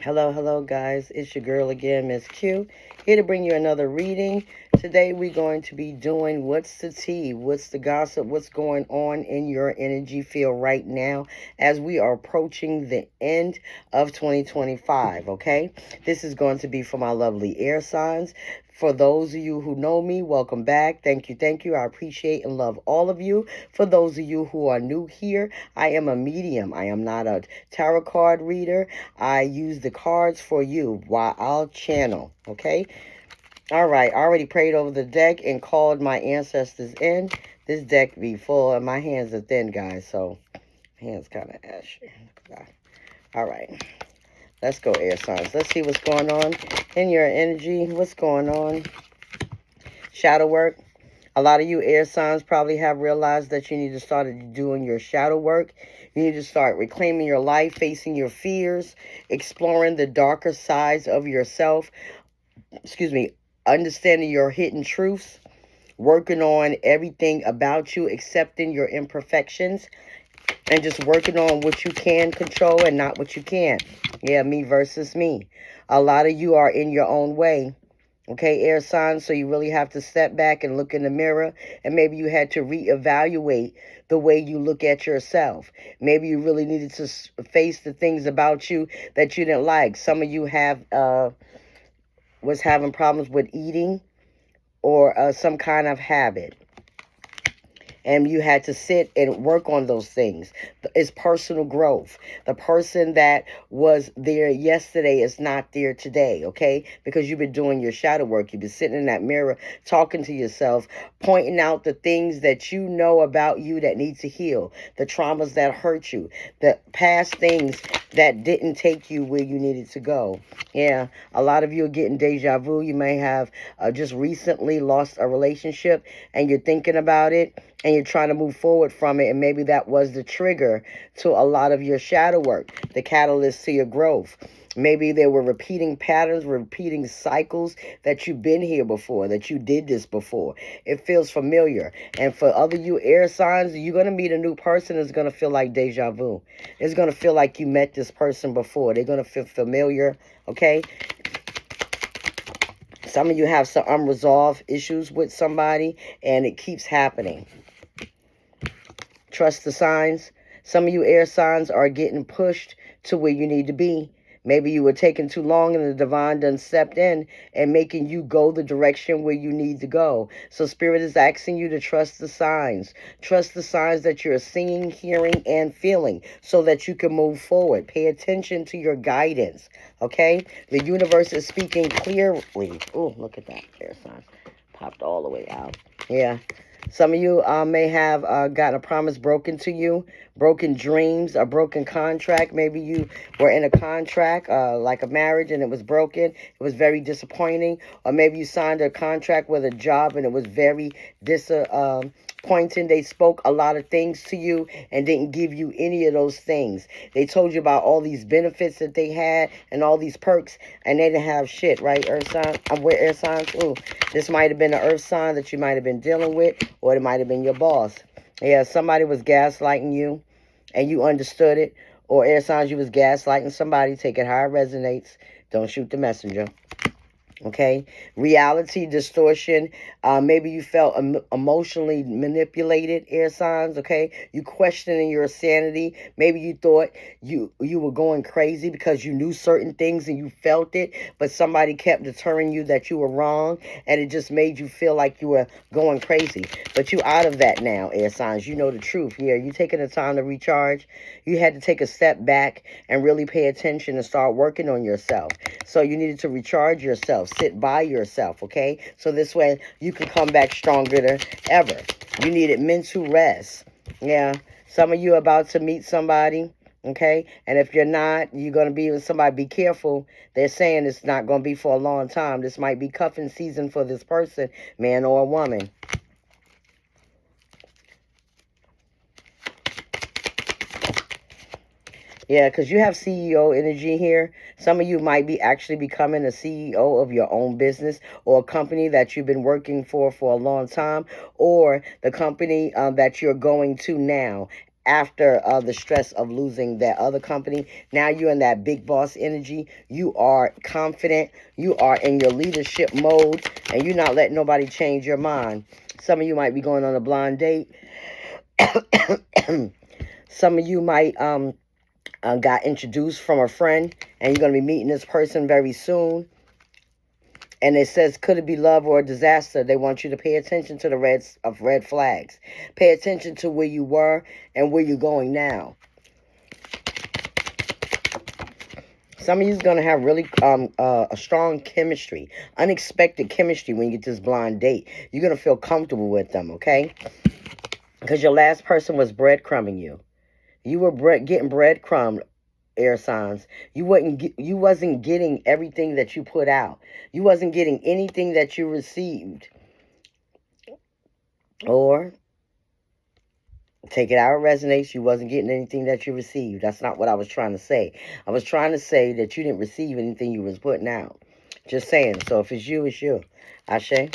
Hello, guys. It's your girl again, Ms. Q, here to bring you another reading. Today, we're going to be doing what's the tea, what's the gossip, what's going on in your energy field right now as we are approaching the end of 2025. Okay, this is going to be for my lovely air signs. For those of you who know me, welcome back. Thank you, thank you. I appreciate and love all of you. For those of you who are new here, I am a medium. I am not a tarot card reader. I use the cards for you while I'll channel, okay? All right, I already prayed over the deck and called my ancestors in. This deck be full, and my hands are thin, guys, so hands kind of ashy. All right, let's go, air signs. Let's see what's going on in your energy. What's going on? Shadow work. A lot of you air signs probably have realized that you need to start doing your shadow work. You need to start reclaiming your life, facing your fears, exploring the darker sides of yourself. Excuse me, understanding your hidden truths, working on everything about you, accepting your imperfections, and just working on what you can control and not what you can't. Yeah, me versus me. A lot of you are in your own way. Okay, air signs, so you really have to step back and look in the mirror, and maybe you had to reevaluate the way you look at yourself. Maybe you really needed to face the things about you that you didn't like. Some of you have was having problems with eating or some kind of habit, and you had to sit and work on those things. It's personal growth. The person that was there yesterday is not there today, okay? Because you've been doing your shadow work. You've been sitting in that mirror, talking to yourself, pointing out the things that you know about you that need to heal, the traumas that hurt you, the past things that didn't take you where you needed to go. Yeah, a lot of you are getting deja vu. You may have just recently lost a relationship and you're thinking about it and you're trying to move forward from it, and maybe that was the trigger to a lot of your shadow work, the catalyst to your growth. Maybe there were repeating patterns, repeating cycles that you've been here before, that you did this before. It feels familiar. And for other you air signs, you're going to meet a new person. It's going to feel like deja vu. It's going to feel like you met this person before. They're going to feel familiar, okay? Some of you have some unresolved issues with somebody, and it keeps happening. Trust the signs. Some of you air signs are getting pushed to where you need to be. Maybe you were taking too long and the divine done stepped in and making you go the direction where you need to go. So Spirit is asking you to trust the signs. Trust the signs that you're seeing, hearing, and feeling so that you can move forward. Pay attention to your guidance, okay? The universe is speaking clearly. Oh, look at that. Air signs popped all the way out. Yeah. Some of you may have gotten a promise broken to you, broken dreams, a broken contract. Maybe you were in a contract, like a marriage, and it was broken. It was very disappointing. Or maybe you signed a contract with a job, and it was very disappointing. They spoke a lot of things to you and didn't give you any of those things. They told you about all these benefits that they had and all these perks, and they didn't have shit, right, Earth sign? I'm with air signs. Ooh, this might have been an Earth sign that you might have been dealing with, or it might have been your boss. Yeah, somebody was gaslighting you and you understood it. Or air signs, you was gaslighting somebody. Take it how it resonates. Don't shoot the messenger. Okay, reality distortion. Maybe you felt emotionally manipulated, air signs. Okay, you questioning your sanity. Maybe you thought you were going crazy because you knew certain things and you felt it, but somebody kept deterring you that you were wrong, and it just made you feel like you were going crazy. But you out of that now, air signs. You know the truth. Yeah, you taking the time to recharge. You had to take a step back and really pay attention and start working on yourself. So you needed to recharge yourself, sit by yourself, okay? So this way you can come back stronger than ever. You needed mental rest. Yeah, some of you are about to meet somebody, okay? And if you're not, you're going to be with somebody. Be careful. They're saying it's not going to be for a long time. This might be cuffing season for this person, man or a woman. Yeah, because you have CEO energy here. Some of you might be actually becoming a CEO of your own business or a company that you've been working for a long time, or the company that you're going to now. after the stress of losing that other company. Now you're in that big boss energy. You are confident. You are in your leadership mode, and you're not letting nobody change your mind. Some of you might be going on a blind date. Some of you might got introduced from a friend, and you're going to be meeting this person very soon. And it says, could it be love or a disaster? They want you to pay attention to the red flags. Pay attention to where you were and where you're going now. Some of you is going to have really a strong chemistry, unexpected chemistry when you get this blind date. You're going to feel comfortable with them, okay? Because your last person was breadcrumbing you. You were getting breadcrumbed, air signs. You wasn't getting everything that you put out. You wasn't getting anything that you received. Or take it out, it resonates. You wasn't getting anything that you received. That's not what I was trying to say. I was trying to say that you didn't receive anything you was putting out. Just saying. So if it's you, it's you. Ashe.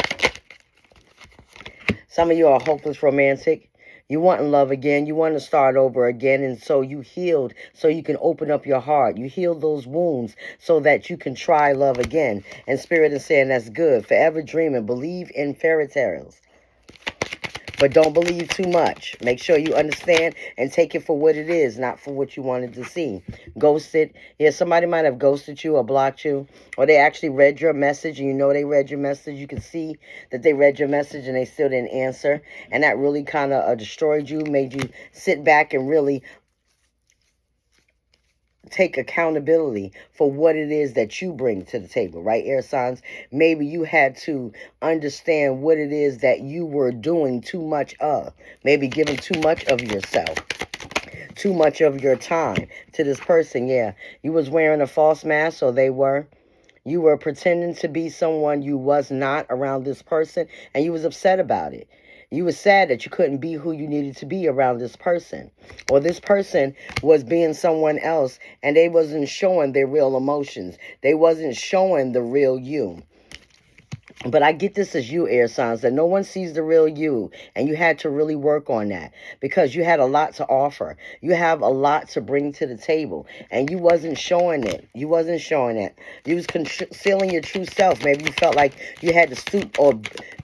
Some of you are hopeless romantic. You want love again. You want to start over again. And so you healed so you can open up your heart. You healed those wounds so that you can try love again. And Spirit is saying that's good. Forever dreaming. Believe in fairy tales. But don't believe too much. Make sure you understand and take it for what it is, not for what you wanted to see. Ghosted. Yeah, somebody might have ghosted you or blocked you. Or they actually read your message and you know they read your message. You can see that they read your message and they still didn't answer. And that really kind of destroyed you, made you sit back and really take accountability for what it is that you bring to the table, right, air signs? Maybe you had to understand what it is that you were doing too much of. Maybe giving too much of yourself, too much of your time to this person. Yeah, you was wearing a false mask, or they were. You were pretending to be someone you was not around this person, and you was upset about it. You were sad that you couldn't be who you needed to be around this person. Or this person was being someone else, and they wasn't showing their real emotions. They wasn't showing the real you. But I get this as you, air signs, that no one sees the real you. And you had to really work on that because you had a lot to offer. You have a lot to bring to the table. And you wasn't showing it. You wasn't showing it. You was concealing your true self. Maybe you felt like you had to stoop or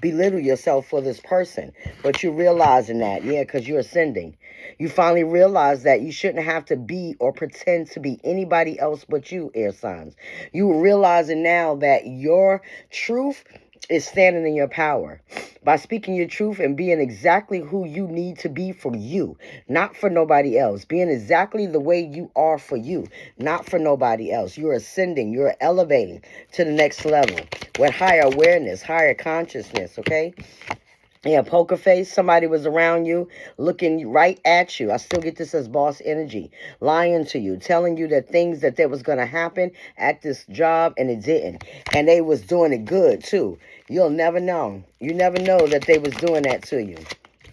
belittle yourself for this person. But you're realizing that, yeah, because you're ascending. You finally realize that you shouldn't have to be or pretend to be anybody else but you, air signs. You realizing now that your truth is standing in your power by speaking your truth and being exactly who you need to be for you, not for nobody else. Being exactly the way you are for you, not for nobody else. You're ascending, you're elevating to the next level with higher awareness, higher consciousness, okay? Yeah, poker face, somebody was around you, looking right at you. I still get this as boss energy. Lying to you, telling you that things that was going to happen at this job, and it didn't. And they was doing it good, too. You'll never know. You never know that they was doing that to you.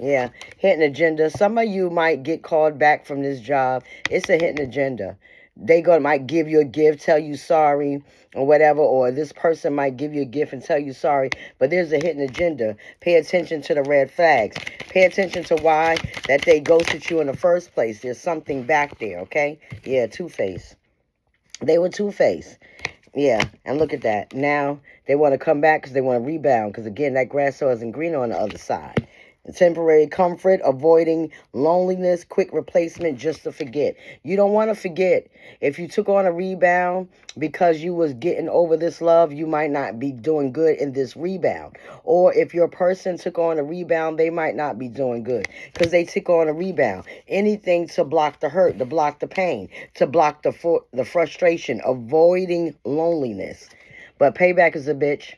Yeah, hidden agenda. Some of you might get called back from this job. It's a hidden agenda. They might give you a gift, tell you sorry, or whatever, or this person might give you a gift and tell you sorry, but there's a hidden agenda. Pay attention to the red flags. Pay attention to why that they ghosted you in the first place. There's something back there, okay? Yeah, two-faced. They were two-faced. Yeah, and look at that. Now they want to come back because they want to rebound, because, again, that grass isn't green on the other side. Temporary comfort, avoiding loneliness, quick replacement just to forget. You don't want to forget. If you took on a rebound because you was getting over this love, you might not be doing good in this rebound. Or if your person took on a rebound, they might not be doing good because they took on a rebound. Anything to block the hurt, to block the pain, to block the frustration, avoiding loneliness. But payback is a bitch.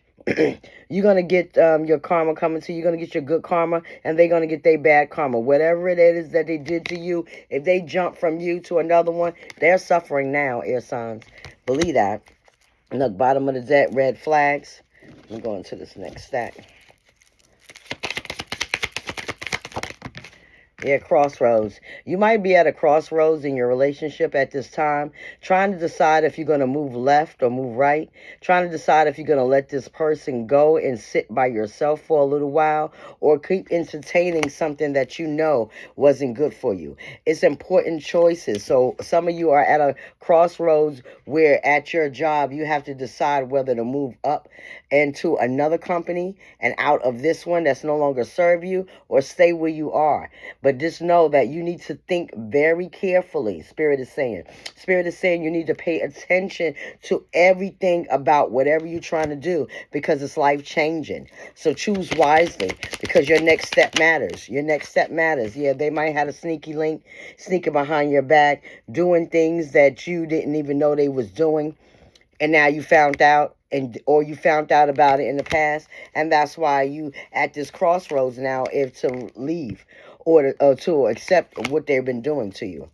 You're going to get your karma coming to you. You're going to get your good karma, and they're going to get their bad karma. Whatever it is that they did to you, if they jump from you to another one, they're suffering now, air signs. Believe that. Look, bottom of the deck, red flags. I'm going to this next stack. Yeah, crossroads. You might be at a crossroads in your relationship at this time, trying to decide if you're going to move left or move right, trying to decide if you're going to let this person go and sit by yourself for a little while, or keep entertaining something that you know wasn't good for you. It's important choices. So some of you are at a crossroads where at your job you have to decide whether to move up into another company and out of this one that's no longer serve you, or stay where you are. But just know that you need to think very carefully, Spirit is saying. Spirit is saying you need to pay attention to everything about whatever you're trying to do, because it's life-changing. So choose wisely, because your next step matters. Your next step matters. Yeah, they might have a sneaky link, sneaking behind your back, doing things that you didn't even know they was doing, and now you found out, or you found out about it in the past, and that's why you at this crossroads now, if to leave or to accept what they've been doing to you.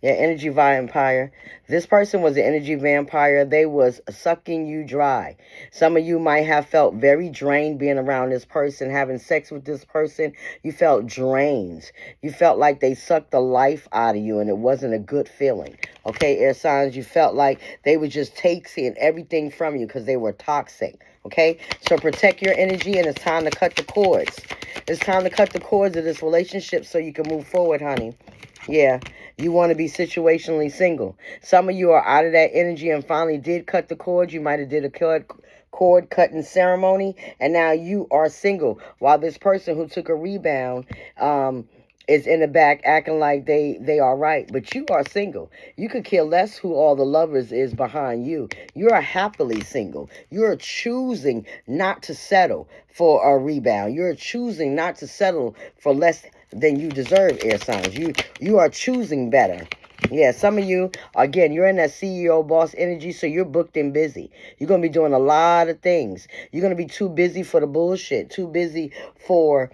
Yeah, energy vampire. This person was an energy vampire. They was sucking you dry. Some of you might have felt very drained being around this person, having sex with this person. You felt drained. You felt like they sucked the life out of you, and it wasn't a good feeling. Okay, air signs, you felt like they were just taking everything from you because they were toxic. Okay, so protect your energy, and it's time to cut the cords. It's time to cut the cords of this relationship so you can move forward, honey. Yeah, you want to be situationally single. Some of you are out of that energy and finally did cut the cord. You might have did a cord cutting ceremony, and now you are single. While this person who took a rebound is in the back acting like they are right. But you are single. You could care less who all the lovers is behind you. You are happily single. You're choosing not to settle for a rebound. You're choosing not to settle for less than you deserve, air signs. You are choosing better. Yeah, some of you, again, you're in that CEO boss energy, so you're booked and busy. You're going to be doing a lot of things. You're going to be too busy for the bullshit, too busy for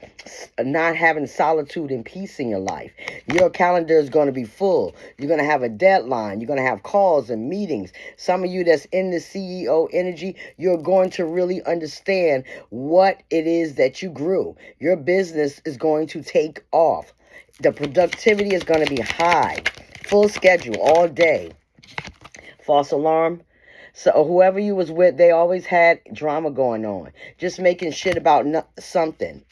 not having solitude and peace in your life. Your calendar is going to be full. You're going to have a deadline. You're going to have calls and meetings. Some of you that's in the CEO energy, you're going to really understand what it is that you grew. Your business is going to take off. The productivity is going to be high. Full schedule all day. False alarm. So whoever you was with, they always had drama going on. Just making shit about nothing.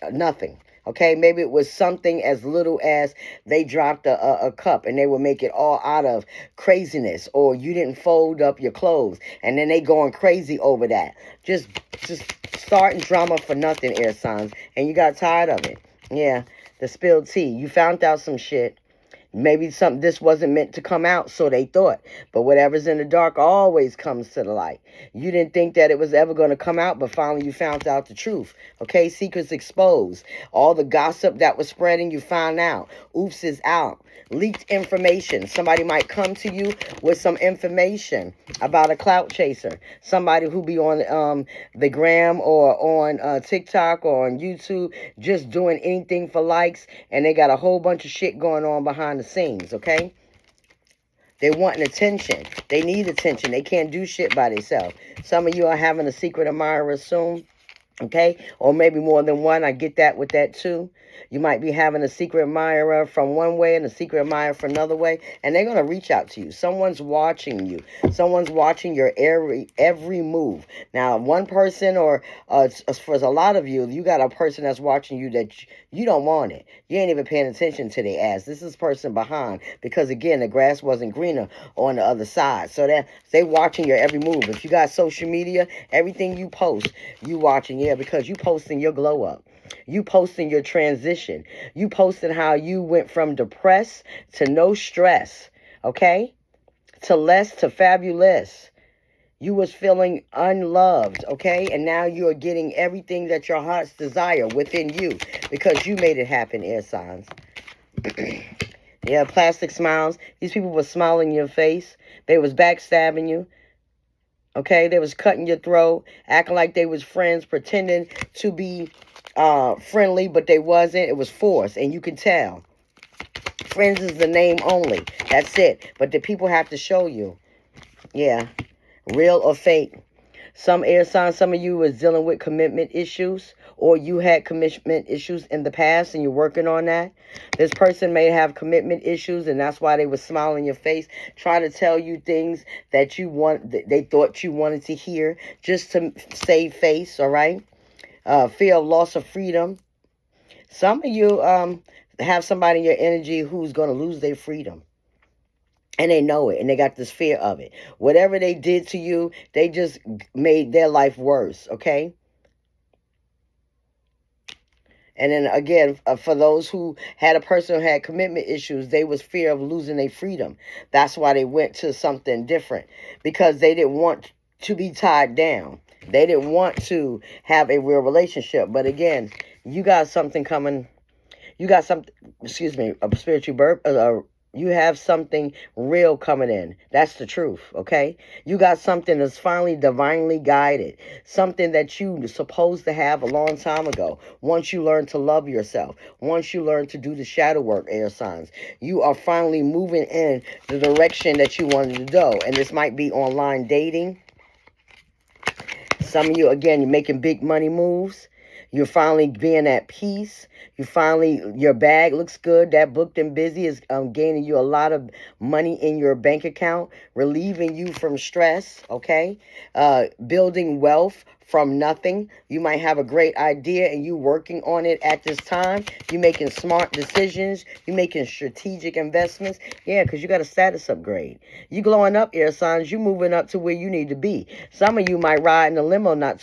Okay, maybe it was something as little as they dropped a cup and they would make it all out of craziness, or you didn't fold up your clothes and then they going crazy over that. Just starting drama for nothing, air signs, and you got tired of it. Yeah, the spilled tea. You found out some shit. Maybe this wasn't meant to come out, so they thought. But whatever's in the dark always comes to the light. You didn't think that it was ever going to come out, but finally you found out the truth. Okay, secrets exposed. All the gossip that was spreading, you found out. Oops is out. Leaked information. Somebody might come to you with some information about a clout chaser. Somebody who be on the gram or on TikTok or on YouTube just doing anything for likes, and they got a whole bunch of shit going on behind the scenes, okay? They want attention. They need attention. They can't do shit by themselves. Some of you are having a secret admirer soon. Okay, or maybe more than one. I get that with that too. You might be having a secret admirer from one way and a secret admirer from another way, and they're going to reach out to you. Someone's watching you. Someone's watching your every move. Now, one person, or for a lot of you, you got a person that's watching you that you don't want it. You ain't even paying attention to their ass. This is person behind, because again, the grass wasn't greener on the other side. So that they watching your every move. If you got social media, everything you post, you watching. Yeah, because you posting your glow up. You posting your transition. You posting how you went from depressed to no stress, okay? To less to fabulous. You was feeling unloved, okay? And now you're getting everything that your heart's desire within you because you made it happen, air signs. Yeah, plastic smiles. These people were smiling in your face. They was backstabbing you. Okay, they was cutting your throat, acting like they was friends, pretending to be friendly, but they wasn't. It was forced, and you can tell. Friends is the name only. That's it. But the people have to show you. Yeah, real or fake. Some air signs, some of you was dealing with commitment issues, or you had commitment issues in the past and you're working on that. This person may have commitment issues, and that's why they were smiling in your face, trying to tell you things that they thought you wanted to hear, just to save face, all right? Fear of loss of freedom. Some of you have somebody in your energy who's going to lose their freedom. And they know it, and they got this fear of it. Whatever they did to you, they just made their life worse, okay? And then again, for those who had a person who had commitment issues, they was fear of losing their freedom. That's why they went to something different, because they didn't want to be tied down. They didn't want to have a real relationship. But again, you got something coming. You got something, excuse me, a spiritual birth, you have something real coming in. That's the truth, okay? You got something that's finally divinely guided. Something that you were supposed to have a long time ago. Once you learn to love yourself. Once you learn to do the shadow work, air signs. You are finally moving in the direction that you wanted to go. And this might be online dating. Some of you, again, you're making big money moves. You're finally being at peace. Your bag looks good. That booked and busy is gaining you a lot of money in your bank account, relieving you from stress, okay? Building wealth from nothing. You might have a great idea and you working on it at this time. You making smart decisions. You making strategic investments. Yeah, because you got a status upgrade. You glowing up, air signs. You moving up to where you need to be. Some of you might ride in a limo not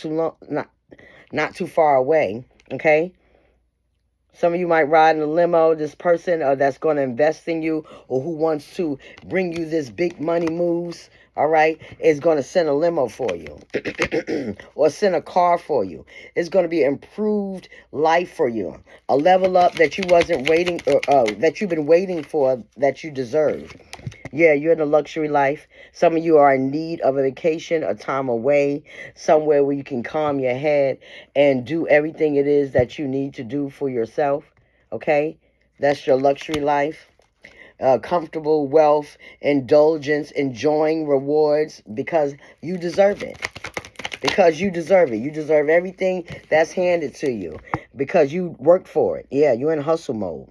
too far away, okay? Some of you might ride in a limo. This person that's going to invest in you, or who wants to bring you this big money moves, all right, is going to send a limo for you or send a car for you. It's going to be improved life for you, a level up that you wasn't waiting, that you've been waiting for, that you deserve. Yeah, you're in a luxury life. Some of you are in need of a vacation, a time away, somewhere where you can calm your head and do everything it is that you need to do for yourself, okay? That's your luxury life. Comfortable wealth, indulgence, enjoying rewards, because you deserve it. Because you deserve it. You deserve everything that's handed to you because you worked for it. Yeah, you're in hustle mode.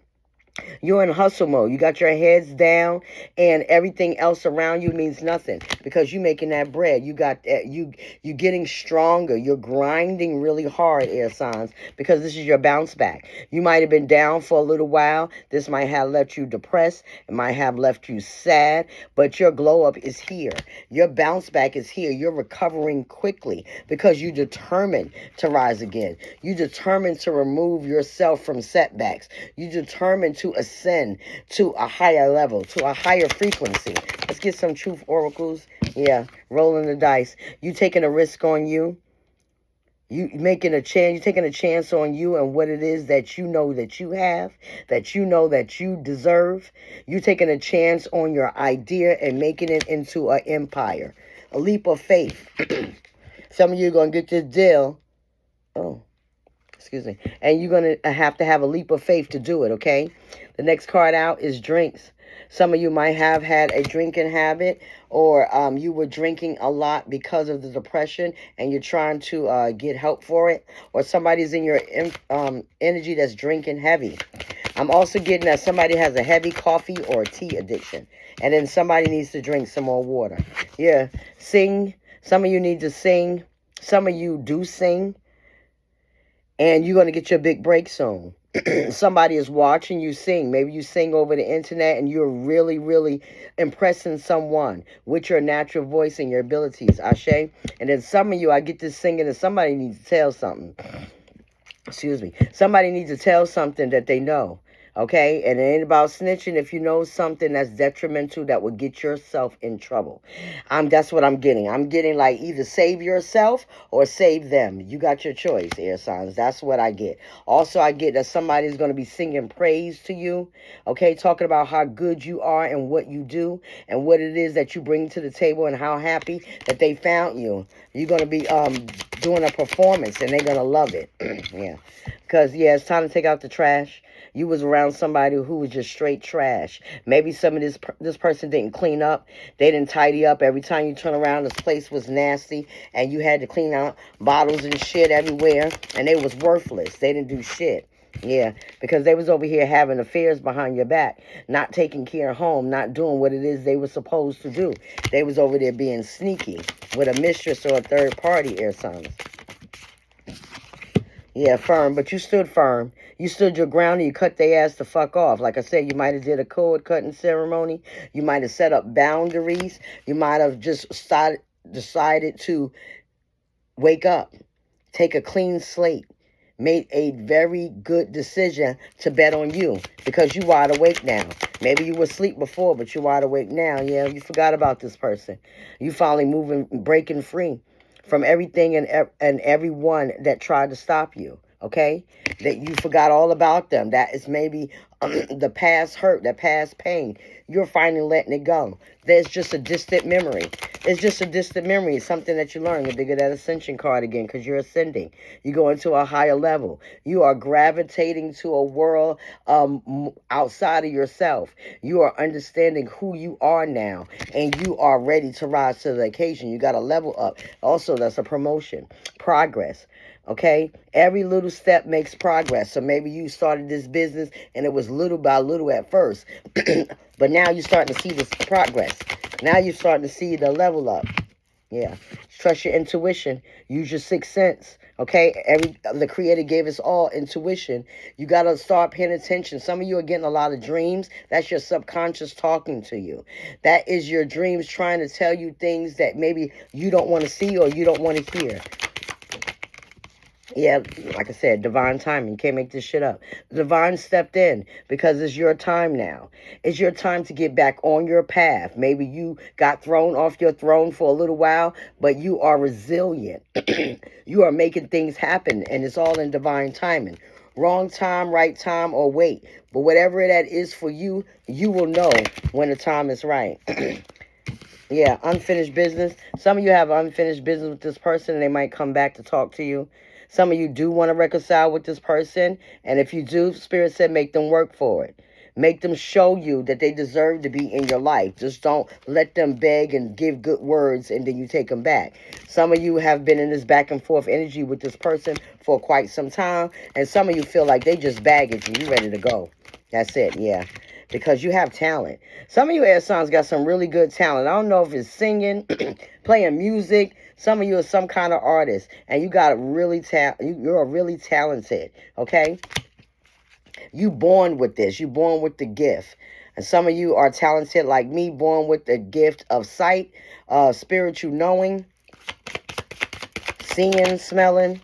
You're in hustle mode. You got your heads down, and everything else around you means nothing because you're making that bread. You got you getting stronger. You're grinding really hard, air signs, because this is your bounce back. You might have been down for a little while. This might have left you depressed. It might have left you sad, but your glow up is here. Your bounce back is here. You're recovering quickly because you're determined to rise again. You're determined to remove yourself from setbacks. You're determined to ascend to a higher level, to a higher frequency. Let's get some truth oracles. Yeah, rolling the dice. You taking a risk on you. You making a chance. You're taking a chance on you and what it is that you know that you have, that you know that you deserve. You taking a chance on your idea and making it into an empire. A leap of faith. Some of you are going to get this deal. Oh, excuse me. And you're going to have a leap of faith to do it, okay? The next card out is drinks. Some of you might have had a drinking habit, or you were drinking a lot because of the depression and you're trying to get help for it. Or somebody's in your energy that's drinking heavy. I'm also getting that somebody has a heavy coffee or tea addiction. And then somebody needs to drink some more water. Yeah, sing. Some of you need to sing. Some of you do sing. And you're going to get your big break soon. Somebody is watching you sing. Maybe you sing over the internet and you're really, really impressing someone with your natural voice and your abilities. Ashe. And then some of you, I get this singing and somebody needs to tell something. Excuse me. Somebody needs to tell something that they know. Okay, and it ain't about snitching if you know something that's detrimental that will get yourself in trouble. That's what I'm getting. I'm getting like either save yourself or save them. You got your choice, air signs. That's what I get. Also, I get that somebody's going to be singing praise to you. Okay, talking about how good you are and what you do and what it is that you bring to the table and how happy that they found you. You're going to be doing a performance and they're going to love it. Yeah, because, yeah, it's time to take out the trash. You was around somebody who was just straight trash. Maybe some of this person didn't clean up. They didn't tidy up. Every time you turn around, this place was nasty, and you had to clean out bottles and shit everywhere, and they was worthless. They didn't do shit. Yeah, because they was over here having affairs behind your back, not taking care of home, not doing what it is they were supposed to do. They was over there being sneaky with a mistress or a third party, air signs. Yeah, firm, but you stood firm. You stood your ground and you cut their ass the fuck off. Like I said, you might have did a cord cutting ceremony. You might have set up boundaries. You might have just decided to wake up, take a clean slate, made a very good decision to bet on you because you wide awake now. Maybe you were asleep before, but you're wide awake now. Yeah, you forgot about this person. You finally breaking free from everything and everyone that tried to stop you, okay? That you forgot all about them. That is maybe the past hurt, the past pain. You're finally letting it go. There's just a distant memory. It's just a distant memory. It's something that you learn. You dig that Ascension card again because you're ascending. You go into a higher level. You are gravitating to a world outside of yourself. You are understanding who you are now, and you are ready to rise to the occasion. You got to level up. Also, that's a promotion, progress. Okay, every little step makes progress. So maybe you started this business and it was little by little at first, but now you're starting to see this progress. Now you're starting to see the level up. Yeah, trust your intuition. Use your sixth sense. Okay, the Creator gave us all intuition. You got to start paying attention. Some of you are getting a lot of dreams. That's your subconscious talking to you. That is your dreams trying to tell you things that maybe you don't want to see or you don't want to hear. Yeah, like I said, divine timing. Can't make this shit up. Divine stepped in because it's your time now. It's your time to get back on your path. Maybe you got thrown off your throne for a little while, but you are resilient. You are making things happen, and it's all in divine timing. Wrong time, right time, or wait. But whatever that is for you, you will know when the time is right. Yeah, unfinished business. Some of you have unfinished business with this person, and they might come back to talk to you. Some of you do want to reconcile with this person. And if you do, Spirit said make them work for it. Make them show you that they deserve to be in your life. Just don't let them beg and give good words and then you take them back. Some of you have been in this back and forth energy with this person for quite some time. And some of you feel like they just baggage you. You're ready to go. That's it, yeah. Because you have talent. Some of you air signs got some really good talent. I don't know if it's singing, playing music. Some of you are some kind of artist, and you got really you're really talented. Okay, you born with this. You born with the gift. And some of you are talented like me, born with the gift of sight, spiritual knowing, seeing, smelling.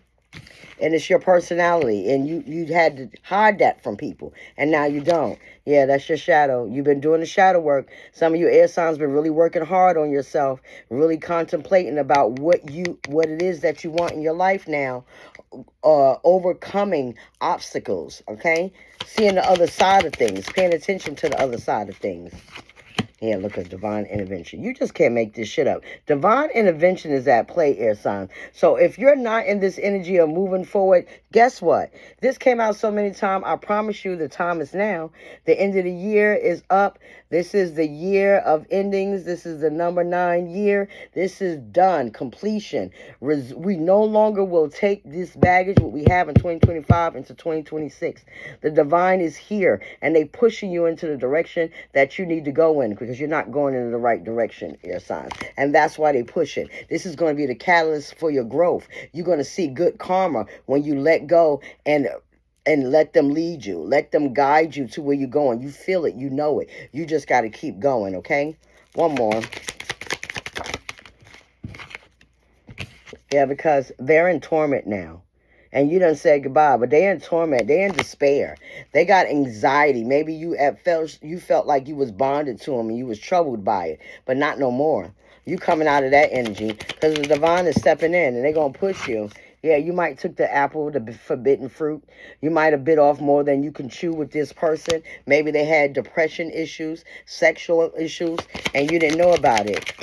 And it's your personality. And you had to hide that from people. And now you don't. Yeah, that's your shadow. You've been doing the shadow work. Some of you air signs been really working hard on yourself. Really contemplating about what it is that you want in your life now. Overcoming obstacles. Okay? Seeing the other side of things. Paying attention to the other side of things. Yeah, look at divine intervention. You just can't make this shit up. Divine intervention is at play, air sign. So if you're not in this energy of moving forward, guess what? This came out so many times. I promise you the time is now. The end of the year is up. This is the year of endings. This is the number 9 year. This is done. Completion. We no longer will take this baggage, what we have in 2025, into 2026. The divine is here, and they pushing you into the direction that you need to go in, because you're not going in the right direction, air signs. And that's why they push it. This is going to be the catalyst for your growth. You're going to see good karma when you let go and let them lead you. Let them guide you to where you're going. You feel it. You know it. You just got to keep going, okay? One more. Yeah, because they're in torment now. And you done said goodbye, but they're in torment. They're in despair. They got anxiety. Maybe you felt like you was bonded to them and you was troubled by it, but not no more. You coming out of that energy because the divine is stepping in and they're going to push you. Yeah, you might took the apple, the forbidden fruit. You might have bit off more than you can chew with this person. Maybe they had depression issues, sexual issues, and you didn't know about it.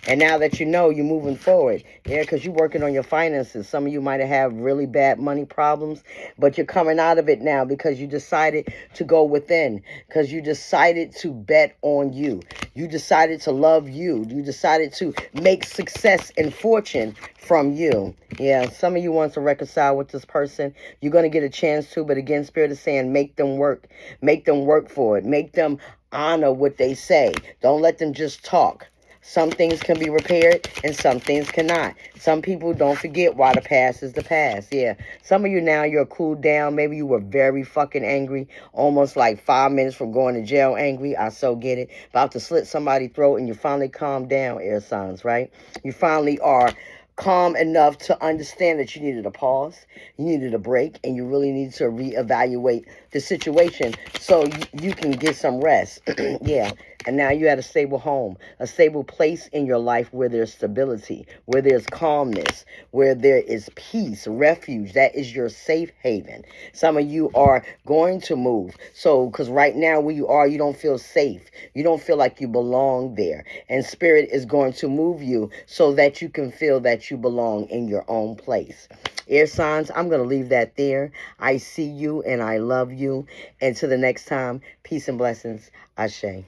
And now that you know, you're moving forward. Yeah, because you're working on your finances. Some of you might have really bad money problems, but you're coming out of it now because you decided to go within, because you decided to bet on you. You decided to love you. You decided to make success and fortune from you. Yeah, some of you want to reconcile with this person. You're going to get a chance to, but again, Spirit is saying make them work. Make them work for it. Make them honor what they say. Don't let them just talk. Some things can be repaired and some things cannot. Some people don't forget why the past is the past. Yeah. Some of you now, you're cooled down. Maybe you were very fucking angry, almost like 5 minutes from going to jail angry. I so get it. About to slit somebody's throat, and you finally calm down, air signs, right? You finally are calm enough to understand that you needed a pause, you needed a break, and you really need to reevaluate the situation so you can get some rest. Yeah. And now you're at a stable home, a stable place in your life where there's stability, where there's calmness, where there is peace, refuge. That is your safe haven. Some of you are going to move. So, because right now where you are, you don't feel safe. You don't feel like you belong there. And Spirit is going to move you so that you can feel that you belong in your own place. Air signs, I'm going to leave that there. I see you and I love you. Until the next time, peace and blessings. Ashe.